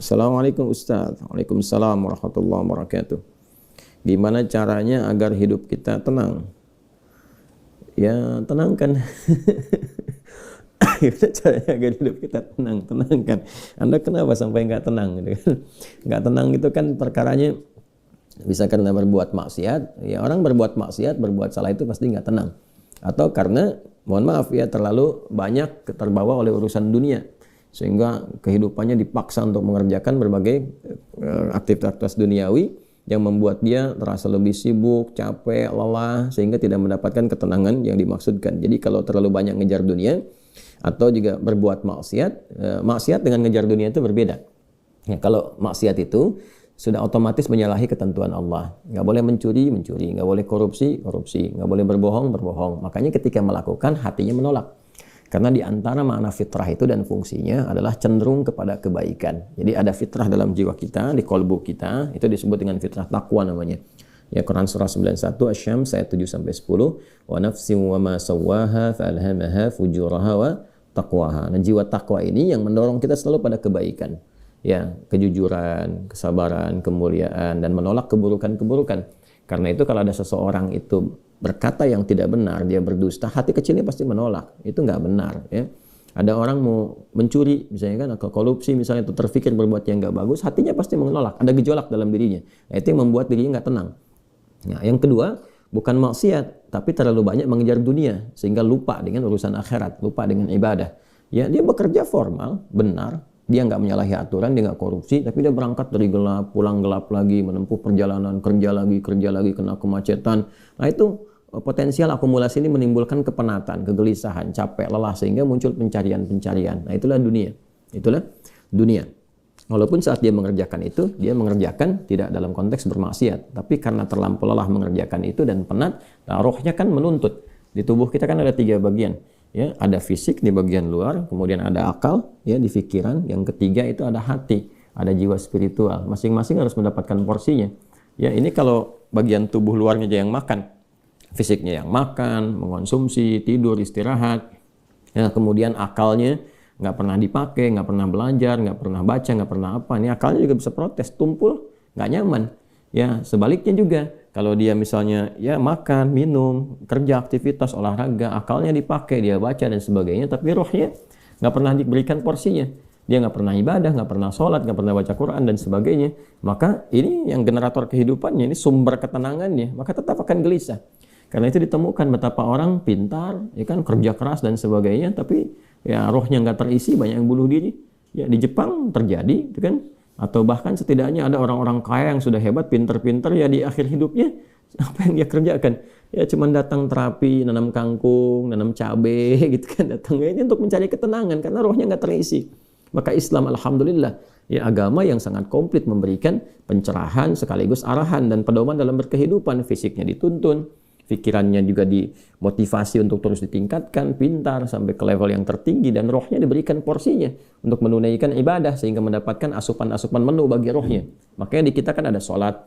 Assalamualaikum Ustaz. Waalaikumsalam warahmatullahi wabarakatuh. Gimana caranya agar hidup kita tenang? Ya, tenangkan. Gimana caranya agar hidup kita tenang? Tenangkan. Anda kenapa sampai nggak tenang? Nggak tenang itu kan perkaranya bisa karena berbuat maksiat. Ya, orang berbuat maksiat, berbuat salah itu pasti nggak tenang. Atau karena, mohon maaf ya, terlalu banyak terbawa oleh urusan dunia, sehingga kehidupannya dipaksa untuk mengerjakan berbagai aktivitas duniawi yang membuat dia terasa lebih sibuk, capek, lelah, sehingga tidak mendapatkan ketenangan yang dimaksudkan. Jadi kalau terlalu banyak ngejar dunia atau juga berbuat maksiat, maksiat dengan ngejar dunia itu berbeda. Ya, kalau maksiat itu sudah otomatis menyalahi ketentuan Allah. Nggak boleh mencuri, nggak boleh korupsi, nggak boleh berbohong. Makanya ketika melakukan, hatinya menolak. Karena di antara makna fitrah itu dan fungsinya adalah cenderung kepada kebaikan. Jadi ada fitrah dalam jiwa kita, di kolbu kita, itu disebut dengan fitrah taqwa namanya. Ya, Quran surah 91 Asy-Syams ayat 7-10, wa nafsin wa ma sawwaha fa'alhamaha fujuraha wa taqwaha. Nah, jiwa takwa ini yang mendorong kita selalu pada kebaikan. Ya, kejujuran, kesabaran, kemuliaan, dan menolak keburukan-keburukan. Karena itu kalau ada seseorang itu berkata yang tidak benar, dia berdusta, hati kecilnya pasti menolak. Itu nggak benar. Ya. Ada orang mau mencuri, misalnya kan, atau korupsi, misalnya, itu terfikir berbuat yang nggak bagus, hatinya pasti menolak. Ada gejolak dalam dirinya. Nah, itu yang membuat dirinya nggak tenang. Nah, yang kedua, bukan maksiat, tapi terlalu banyak mengejar dunia, sehingga lupa dengan urusan akhirat, lupa dengan ibadah. Ya, dia bekerja formal, benar. Dia nggak menyalahi aturan, dia nggak korupsi, tapi dia berangkat dari gelap, pulang gelap lagi, menempuh perjalanan, kerja lagi, kena kemacetan. Nah, itu potensial akumulasi ini menimbulkan kepenatan, kegelisahan, capek, lelah, sehingga muncul pencarian-pencarian. Nah, itulah dunia. Itulah dunia. Walaupun saat dia mengerjakan itu, dia mengerjakan tidak dalam konteks bermaksiat, tapi karena terlampau lelah mengerjakan itu dan penat, nah, rohnya kan menuntut. Di tubuh kita kan ada 3 bagian. Ya, ada fisik di bagian luar, kemudian ada akal ya di pikiran, yang ketiga itu ada hati, ada jiwa spiritual. Masing-masing harus mendapatkan porsinya. Ya, ini kalau bagian tubuh luarnya aja yang makan, fisiknya yang makan, mengonsumsi, tidur, istirahat. Ya, kemudian akalnya nggak pernah dipakai, nggak pernah belajar, nggak pernah baca, nggak pernah apa. Ini akalnya juga bisa protes, tumpul, nggak nyaman. Ya, sebaliknya juga, kalau dia misalnya ya makan, minum, kerja, aktivitas, olahraga, akalnya dipakai, dia baca dan sebagainya, tapi rohnya nggak pernah diberikan porsinya. Dia nggak pernah ibadah, nggak pernah sholat, nggak pernah baca Quran dan sebagainya. Maka ini yang generator kehidupannya, ini sumber ketenangannya, maka tetap akan gelisah. Karena itu ditemukan betapa orang pintar, ya kan, kerja keras dan sebagainya, tapi ya rohnya nggak terisi, banyak yang bunuh diri. Ya, di Jepang terjadi, itu kan. Atau bahkan setidaknya ada orang-orang kaya yang sudah hebat, pinter-pinter, ya di akhir hidupnya apa yang dia kerjakan? Ya cuma datang terapi, nanam kangkung, nanam cabai gitu kan, datangnya ini untuk mencari ketenangan karena rohnya nggak terisi. Maka Islam, alhamdulillah, ya agama yang sangat komplit, memberikan pencerahan sekaligus arahan dan pedoman dalam berkehidupan. Fisiknya dituntun, pikirannya juga dimotivasi untuk terus ditingkatkan, pintar sampai ke level yang tertinggi, dan rohnya diberikan porsinya untuk menunaikan ibadah sehingga mendapatkan asupan-asupan menu bagi rohnya. Makanya di kita kan ada sholat,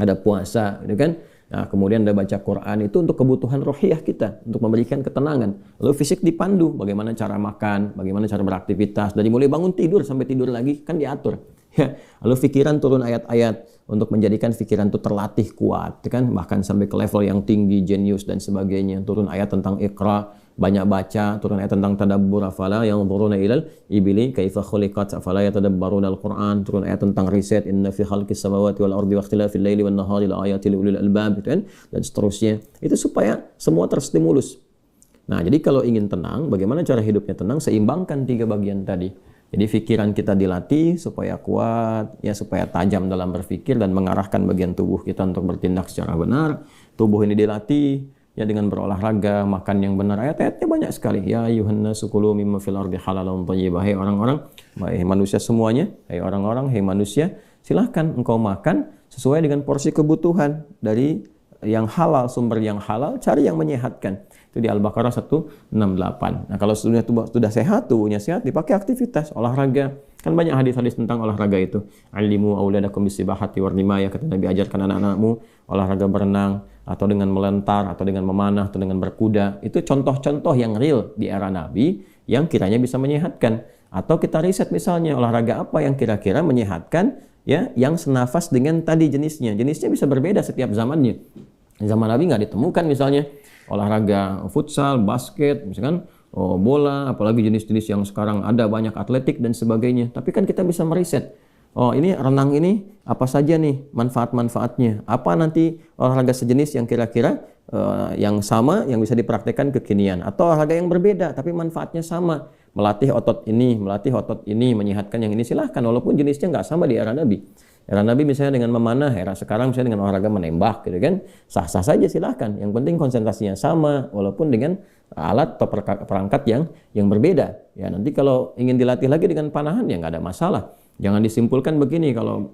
ada puasa, gitu kan? Nah, kemudian ada baca Quran, itu untuk kebutuhan rohiyah kita, untuk memberikan ketenangan. Lalu fisik dipandu, bagaimana cara makan, bagaimana cara beraktivitas, dari mulai bangun tidur sampai tidur lagi, kan diatur. Ya. Lalu pikiran turun ayat-ayat untuk menjadikan pikiran itu terlatih kuat, kan? Bahkan sampai ke level yang tinggi, jenius dan sebagainya. Turun ayat tentang Iqra, banyak baca, turun ayat tentang tadabbur, afala yanzuruna ilal ibili kaifa khuliqat afala yatadabbaruna al-Qur'an, turun ayat tentang riset, inna fi khalqis samawati wal ardi wa ikhtilafil laili wan nahari la ayatil ulil albab, gitu kan? Dan seterusnya. Itu supaya semua terstimulus. Nah, jadi kalau ingin tenang, bagaimana cara hidupnya tenang? Seimbangkan 3 bagian tadi. Jadi pikiran kita dilatih supaya kuat, ya supaya tajam dalam berpikir dan mengarahkan bagian tubuh kita untuk bertindak secara benar. Tubuh ini dilatih ya dengan berolahraga, makan yang benar. Ayat-ayatnya banyak sekali. Ya ayyuhan nasu kulu mimma fil ardi halalan thayyibah. Hai orang-orang, hai manusia semuanya, hai orang-orang, hai manusia, silahkan engkau makan sesuai dengan porsi kebutuhan dari yang halal, sumber yang halal, cari yang menyehatkan. Itu di Al-Baqarah 168. Nah, kalau sudah sehat, tubuhnya sehat, dipakai aktivitas, olahraga. Kan banyak hadis-hadis tentang olahraga itu. Alimu auladakum bisibahati warrimaya, kata Nabi, ajarkan anak-anakmu olahraga berenang, atau dengan melentar, atau dengan memanah, atau dengan berkuda. Itu contoh-contoh yang real di era Nabi yang kiranya bisa menyehatkan. Atau kita riset misalnya olahraga apa yang kira-kira menyehatkan, ya, yang senafas dengan tadi jenisnya. Jenisnya bisa berbeda setiap zamannya. Di zaman Nabi nggak ditemukan misalnya olahraga futsal, basket, misalkan bola, apalagi jenis-jenis yang sekarang ada banyak atletik dan sebagainya. Tapi kan kita bisa meriset. Oh, ini renang ini apa saja nih manfaat-manfaatnya? Apa nanti olahraga sejenis yang kira-kira yang sama yang bisa dipraktekkan kekinian, atau olahraga yang berbeda tapi manfaatnya sama, melatih otot ini, menyehatkan yang ini, silahkan walaupun jenisnya nggak sama di era Nabi. Era Nabi misalnya dengan memanah, era sekarang misalnya dengan olahraga menembak gitu kan, sah-sah saja silahkan. Yang penting konsentrasinya sama walaupun dengan alat atau perangkat yang berbeda. Ya, nanti kalau ingin dilatih lagi dengan panahan ya nggak ada masalah. Jangan disimpulkan begini, kalau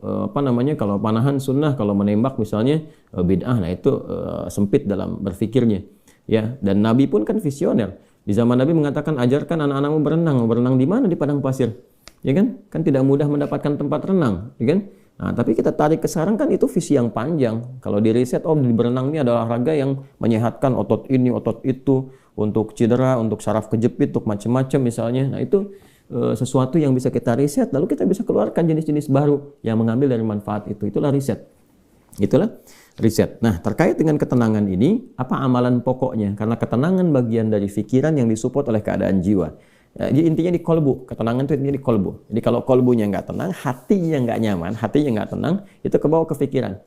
kalau panahan sunnah, kalau menembak misalnya bid'ah, nah itu sempit dalam berfikirnya. Ya, dan Nabi pun kan visioner. Di zaman Nabi mengatakan, ajarkan anak-anakmu berenang. Berenang di mana? Di padang pasir. Ya kan? Kan tidak mudah mendapatkan tempat renang, ya kan? Nah, tapi kita tarik ke sekarang kan itu visi yang panjang. Kalau di riset, di berenang ini adalah olahraga yang menyehatkan otot ini, otot itu, untuk cedera, untuk saraf kejepit, untuk macam-macam misalnya. Nah, itu sesuatu yang bisa kita riset, lalu kita bisa keluarkan jenis-jenis baru yang mengambil dari manfaat itu. Itulah riset. Itulah riset. Nah, terkait dengan ketenangan ini, apa amalan pokoknya? Karena ketenangan bagian dari pikiran yang disupport oleh keadaan jiwa. Jadi intinya di kolbu. Ketenangan itu intinya di kolbu. Jadi kalau kolbunya nggak tenang, hatinya nggak nyaman, hatinya nggak tenang, itu kebawa ke pikiran.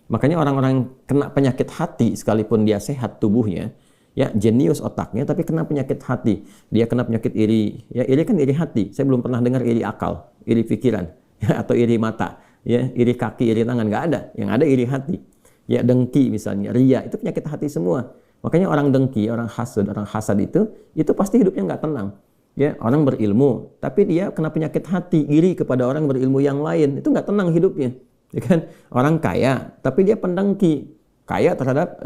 Makanya orang-orang yang kena penyakit hati, sekalipun dia sehat tubuhnya, ya jenius otaknya, tapi kena penyakit hati. Dia kena penyakit iri. Ya, iri kan iri hati. Saya belum pernah dengar iri akal, iri pikiran, ya, atau iri mata, ya, iri kaki, iri tangan, nggak ada. Yang ada iri hati. Ya, dengki misalnya, ria, itu penyakit hati semua. Makanya orang dengki, orang hasad itu pasti hidupnya nggak tenang. Ya, orang berilmu, tapi dia kena penyakit hati, iri kepada orang berilmu yang lain, itu nggak tenang hidupnya. Ya kan? Orang kaya, tapi dia pendengki, kaya terhadap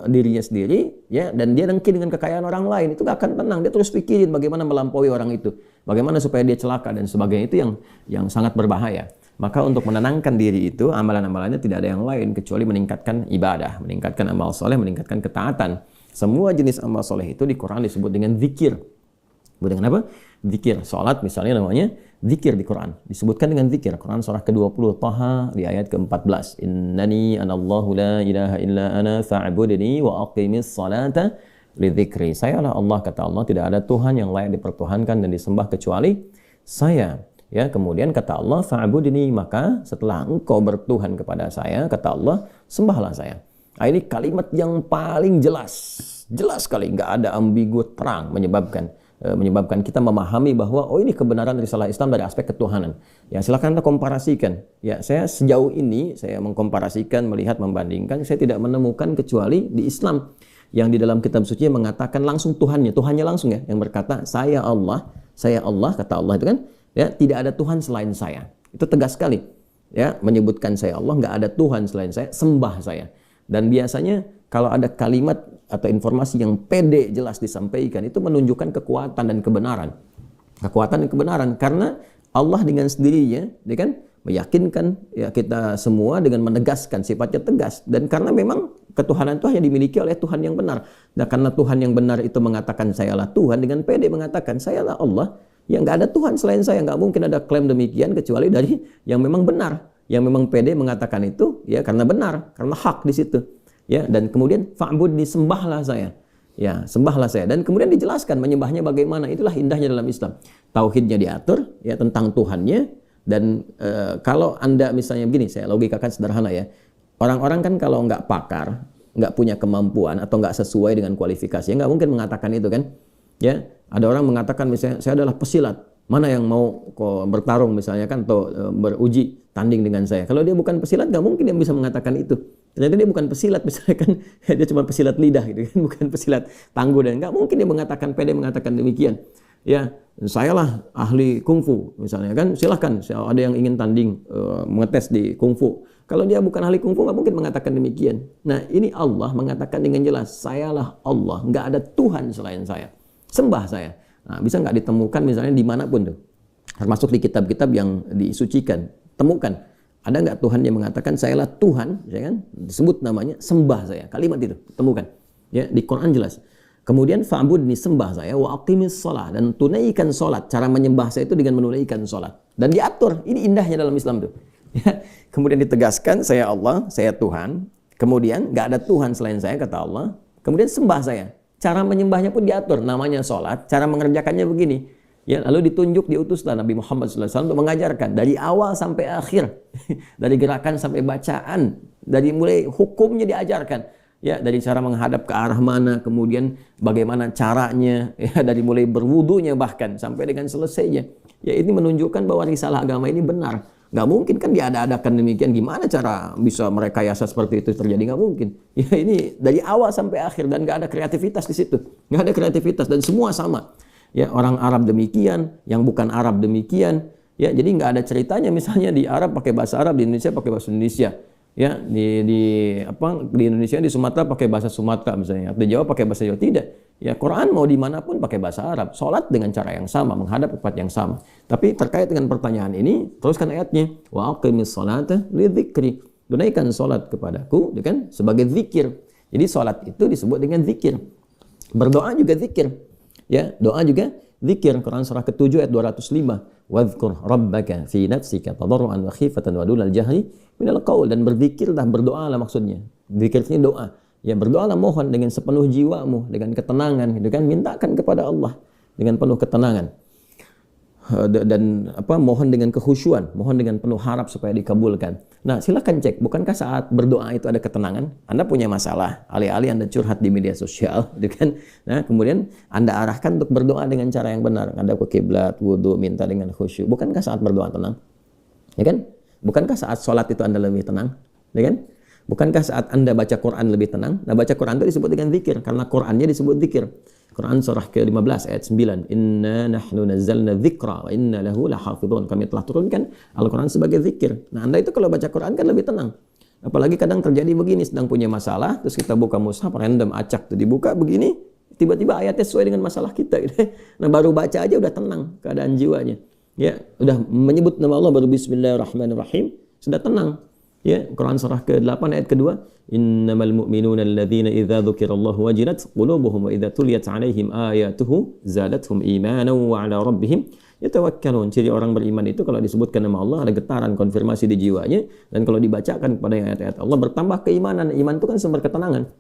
dirinya sendiri, ya, dan dia dengki dengan kekayaan orang lain, itu nggak akan tenang. Dia terus pikirin bagaimana melampaui orang itu, bagaimana supaya dia celaka dan sebagainya. Itu yang sangat berbahaya. Maka untuk menenangkan diri itu, amalan-amalannya tidak ada yang lain kecuali meningkatkan ibadah, meningkatkan amal soleh, meningkatkan ketaatan. Semua jenis amal soleh itu di Quran disebut dengan zikir. Disebut dengan apa? Zikir. Salat misalnya namanya zikir di Quran. Disebutkan dengan zikir. Quran surah ke-20 Taha di ayat ke-14. Innani anallahu la ilaha illa ana fa'budni wa aqimis salata li dzikri. Sayalah Allah, kata Allah, tidak ada Tuhan yang layak dipertuhankan dan disembah kecuali saya. Ya, kemudian kata Allah, fa'budni, maka setelah engkau bertuhan kepada saya, kata Allah, sembahlah saya. Nah, ini kalimat yang paling jelas sekali, nggak ada ambigu, terang, menyebabkan kita memahami bahwa ini kebenaran risalah Islam dari aspek ketuhanan. Ya, silakan Anda komparasikan. Ya, saya sejauh ini saya mengkomparasikan, melihat, membandingkan, saya tidak menemukan kecuali di Islam yang di dalam kitab suci mengatakan langsung Tuhannya langsung, ya, yang berkata saya Allah, kata Allah itu kan, ya, tidak ada Tuhan selain saya. Itu tegas sekali. Ya, menyebutkan saya Allah, nggak ada Tuhan selain saya, sembah saya. Dan biasanya kalau ada kalimat atau informasi yang pede jelas disampaikan, itu menunjukkan kekuatan dan kebenaran. Kekuatan dan kebenaran karena Allah dengan sendirinya, dia kan meyakinkan, ya, kita semua dengan menegaskan sifatnya tegas, dan karena memang ketuhanan itu hanya dimiliki oleh Tuhan yang benar. Nah, karena Tuhan yang benar itu mengatakan sayalah Tuhan, dengan pede mengatakan sayalah Allah, ya nggak ada Tuhan selain saya. Nggak mungkin ada klaim demikian kecuali dari yang memang benar, yang memang pede mengatakan itu, ya, karena benar, karena hak di situ. Ya, dan kemudian fa'bud, disembahlah saya. Ya, sembahlah saya. Dan kemudian dijelaskan menyembahnya bagaimana. Itulah indahnya dalam Islam. Tauhidnya diatur, ya, tentang Tuhannya. Dan kalau Anda misalnya begini, saya logikakan sederhana, ya. Orang-orang kan kalau nggak pakar, nggak punya kemampuan atau nggak sesuai dengan kualifikasinya, nggak mungkin mengatakan itu kan. Ya, ada orang mengatakan misalnya saya adalah pesilat. Mana yang mau bertarung misalnya kan, atau beruji tanding dengan saya. Kalau dia bukan pesilat, nggak mungkin dia bisa mengatakan itu. Ternyata dia bukan pesilat, misalnya kan, dia cuma pesilat lidah gitu kan, bukan pesilat tangguh, dan nggak mungkin dia mengatakan, pede mengatakan demikian. Ya, sayalah ahli kungfu misalnya kan, silahkan ada yang ingin tanding mengetes di kungfu. Kalau dia bukan ahli kungfu, nggak mungkin mengatakan demikian. Nah, ini Allah mengatakan dengan jelas, sayalah Allah, nggak ada Tuhan selain saya, sembah saya. Nah, bisa nggak ditemukan misalnya dimanapun tuh, termasuk di kitab-kitab yang disucikan, temukan. Ada nggak Tuhan yang mengatakan sayalah Tuhan, ya kan? Disebut namanya, sembah saya. Kalimat itu temukan. Ya, di Quran jelas. Kemudian fa'budni, sembah saya, wa aqimis shalah, dan tunaikan salat. Cara menyembah saya itu dengan menunaikan salat. Dan diatur, ini indahnya dalam Islam tuh. Ya. Kemudian ditegaskan, saya Allah, saya Tuhan. Kemudian nggak ada Tuhan selain saya, kata Allah. Kemudian sembah saya. Cara menyembahnya pun diatur, namanya salat. Cara mengerjakannya begini. Ya, lalu ditunjuk, diutuslah Nabi Muhammad SAW untuk mengajarkan dari awal sampai akhir, dari gerakan sampai bacaan, dari mulai hukumnya diajarkan. Ya, dari cara menghadap ke arah mana, kemudian bagaimana caranya, ya, dari mulai berwudunya bahkan sampai dengan selesainya. Ya, ini menunjukkan bahwa risalah agama ini benar. Nggak mungkin kan diada-adakan demikian. Gimana cara bisa merekayasa seperti itu terjadi? Nggak mungkin. Ya, ini dari awal sampai akhir dan nggak ada kreativitas di situ. Nggak ada kreativitas dan semua sama. Ya, orang Arab demikian, yang bukan Arab demikian. Ya, jadi nggak ada ceritanya misalnya di Arab pakai bahasa Arab, di Indonesia pakai bahasa Indonesia. Ya, di Indonesia, di Sumatera pakai bahasa Sumatera misalnya, di Jawa pakai bahasa Jawa. Tidak. Ya, Quran mau dimanapun pakai bahasa Arab. Salat dengan cara yang sama, menghadap ke tempat yang sama. Tapi terkait dengan pertanyaan ini, teruskan ayatnya. Wa aqimis salata lidzikri. Tunaikan salat kepadaku, kan, sebagai zikir. Jadi salat itu disebut dengan zikir. Berdoa juga zikir. Ya, doa juga zikir. Quran surah ke-7 ayat 205. Wadhkur rabbaka fi nafsika tadarruan wa khifatan wa dunal jahri minal qaul, dan berzikirlah, berdoalah maksudnya. Zikir ini doa. Ya, berdoalah, mohon dengan sepenuh jiwamu, dengan ketenangan, gitu kan, mintakan kepada Allah dengan penuh ketenangan. Dan mohon dengan kekhusyuan, mohon dengan penuh harap supaya dikabulkan. Nah, silakan cek, bukankah saat berdoa itu ada ketenangan? Anda punya masalah, alih-alih Anda curhat di media sosial, gitu kan? Nah, kemudian Anda arahkan untuk berdoa dengan cara yang benar, Anda ke kiblat, wudu, minta dengan khusyuk. Bukankah saat berdoa tenang? Ya kan? Bukankah saat sholat itu Anda lebih tenang? Ya kan? Bukankah saat Anda baca Quran lebih tenang? Nah, baca Quran itu disebut dengan zikir, karena Qurannya disebut zikir. Quran surah ke-15 ayat 9. Inna nahnu nazzalna dzikra wa inna lahu lahafidhun. Kami telah turunkan Al-Quran sebagai zikir. Nah, Anda itu kalau baca Quran kan lebih tenang. Apalagi kadang terjadi begini, sedang punya masalah, terus kita buka mushaf, random acak tuh dibuka begini, tiba-tiba ayatnya sesuai dengan masalah kita. Gitu. Nah, baru baca aja udah tenang keadaan jiwanya. Ya, udah menyebut nama Allah baru bismillahirrahmanirrahim, sudah tenang. Ya, Quran surah ke-8 ayat kedua, innamal mu'minuna alladzina idza dzukirallahu wajilat qulubuhum wa idza tuliyat 'alaihim ayatuhu zadatuhum imanan wa 'ala rabbihim yatawakkalun. Jadi orang beriman itu kalau disebutkan nama Allah ada getaran, konfirmasi di jiwanya, dan kalau dibacakan kepada ayat-ayat Allah bertambah keimanan. Iman itu kan sumber ketenangan.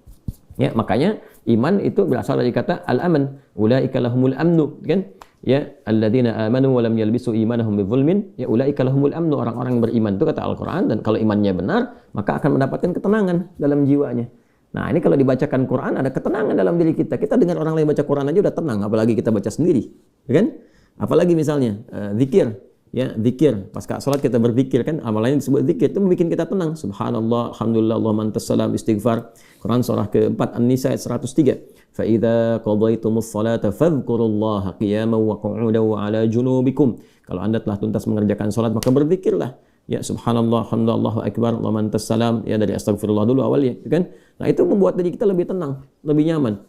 Ya, makanya iman itu berasal dari kata al-aman, ulaika lahumul amnu, kan? Ya, alladzina amanu wa lam yalbisu imanahum bidzulmin, ya ulaika lahumul amnu, orang-orang beriman itu kata Al-Qur'an, dan kalau imannya benar, maka akan mendapatkan ketenangan dalam jiwanya. Nah, ini kalau dibacakan Quran ada ketenangan dalam diri kita. Kita dengar orang lain baca Quran aja udah tenang, apalagi kita baca sendiri, ya kan? Apalagi misalnya zikir, ya, zikir. Pasca salat kita berzikir, kan, amalannya disebut zikir, itu membuat kita tenang. Subhanallah, alhamdulillah, Allahumma antas salam, istighfar. Quran surah ke-4 An-Nisa ayat 103. فَإِذَا قَضَيْتُمُ الصَّلَاةَ فَاذْكُرُوا اللَّهَ قِيَامًا وَقُعُودًا وَعَلَى جُنُوبِكُمْ. Kalau Anda telah tuntas mengerjakan salat, maka berzikirlah. Ya, subhanallah, alhamdulillah, Allahu akbar, Allahumma antas salam, ya, dari astagfirullah dulu awalnya, kan? Nah, itu membuat diri kita lebih tenang, lebih nyaman.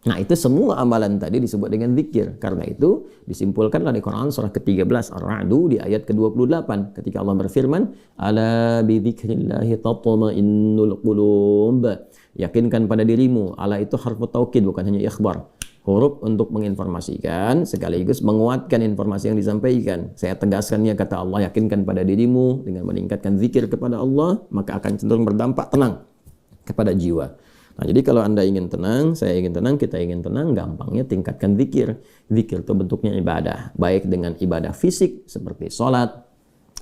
Nah, itu semua amalan tadi disebut dengan zikir. Karena itu disimpulkanlah di Quran surah ke-13 Ar-Ra'd di ayat ke-28 ketika Allah berfirman, "Ala bi dzikrillahi tatma'innul qulub." Yakinkan pada dirimu. Ala itu harfu taukid, bukan hanya ikhbar. Huruf untuk menginformasikan sekaligus menguatkan informasi yang disampaikan. Saya tegaskannya, kata Allah, yakinkan pada dirimu dengan meningkatkan zikir kepada Allah, maka akan cenderung berdampak tenang kepada jiwa. Nah, jadi kalau Anda ingin tenang, saya ingin tenang, kita ingin tenang, gampangnya tingkatkan zikir. Zikir itu bentuknya ibadah, baik dengan ibadah fisik seperti sholat,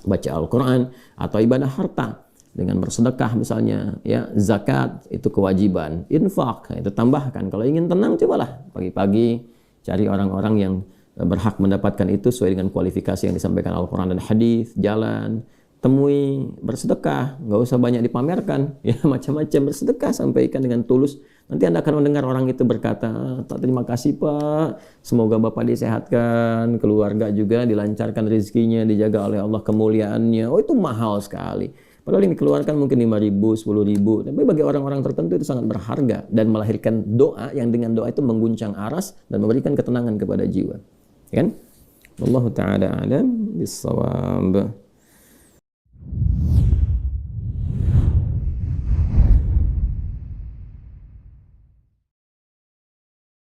baca Al-Quran, atau ibadah harta dengan bersedekah misalnya, ya, zakat itu kewajiban, infak itu tambahkan. Kalau ingin tenang, cobalah pagi-pagi cari orang-orang yang berhak mendapatkan itu sesuai dengan kualifikasi yang disampaikan Al-Quran dan hadis, jalan, temui, bersedekah, nggak usah banyak dipamerkan, ya, macam-macam bersedekah, sampaikan dengan tulus. Nanti Anda akan mendengar orang itu berkata, terima kasih Pak, semoga Bapak disehatkan, keluarga juga dilancarkan rezekinya, dijaga oleh Allah kemuliaannya. Oh, itu mahal sekali. Padahal yang dikeluarkan mungkin 5.000, 10.000, tapi bagi orang-orang tertentu itu sangat berharga dan melahirkan doa yang dengan doa itu mengguncang aras dan memberikan ketenangan kepada jiwa. Kan? Wallahu ta'ala a'lam bis-shawab.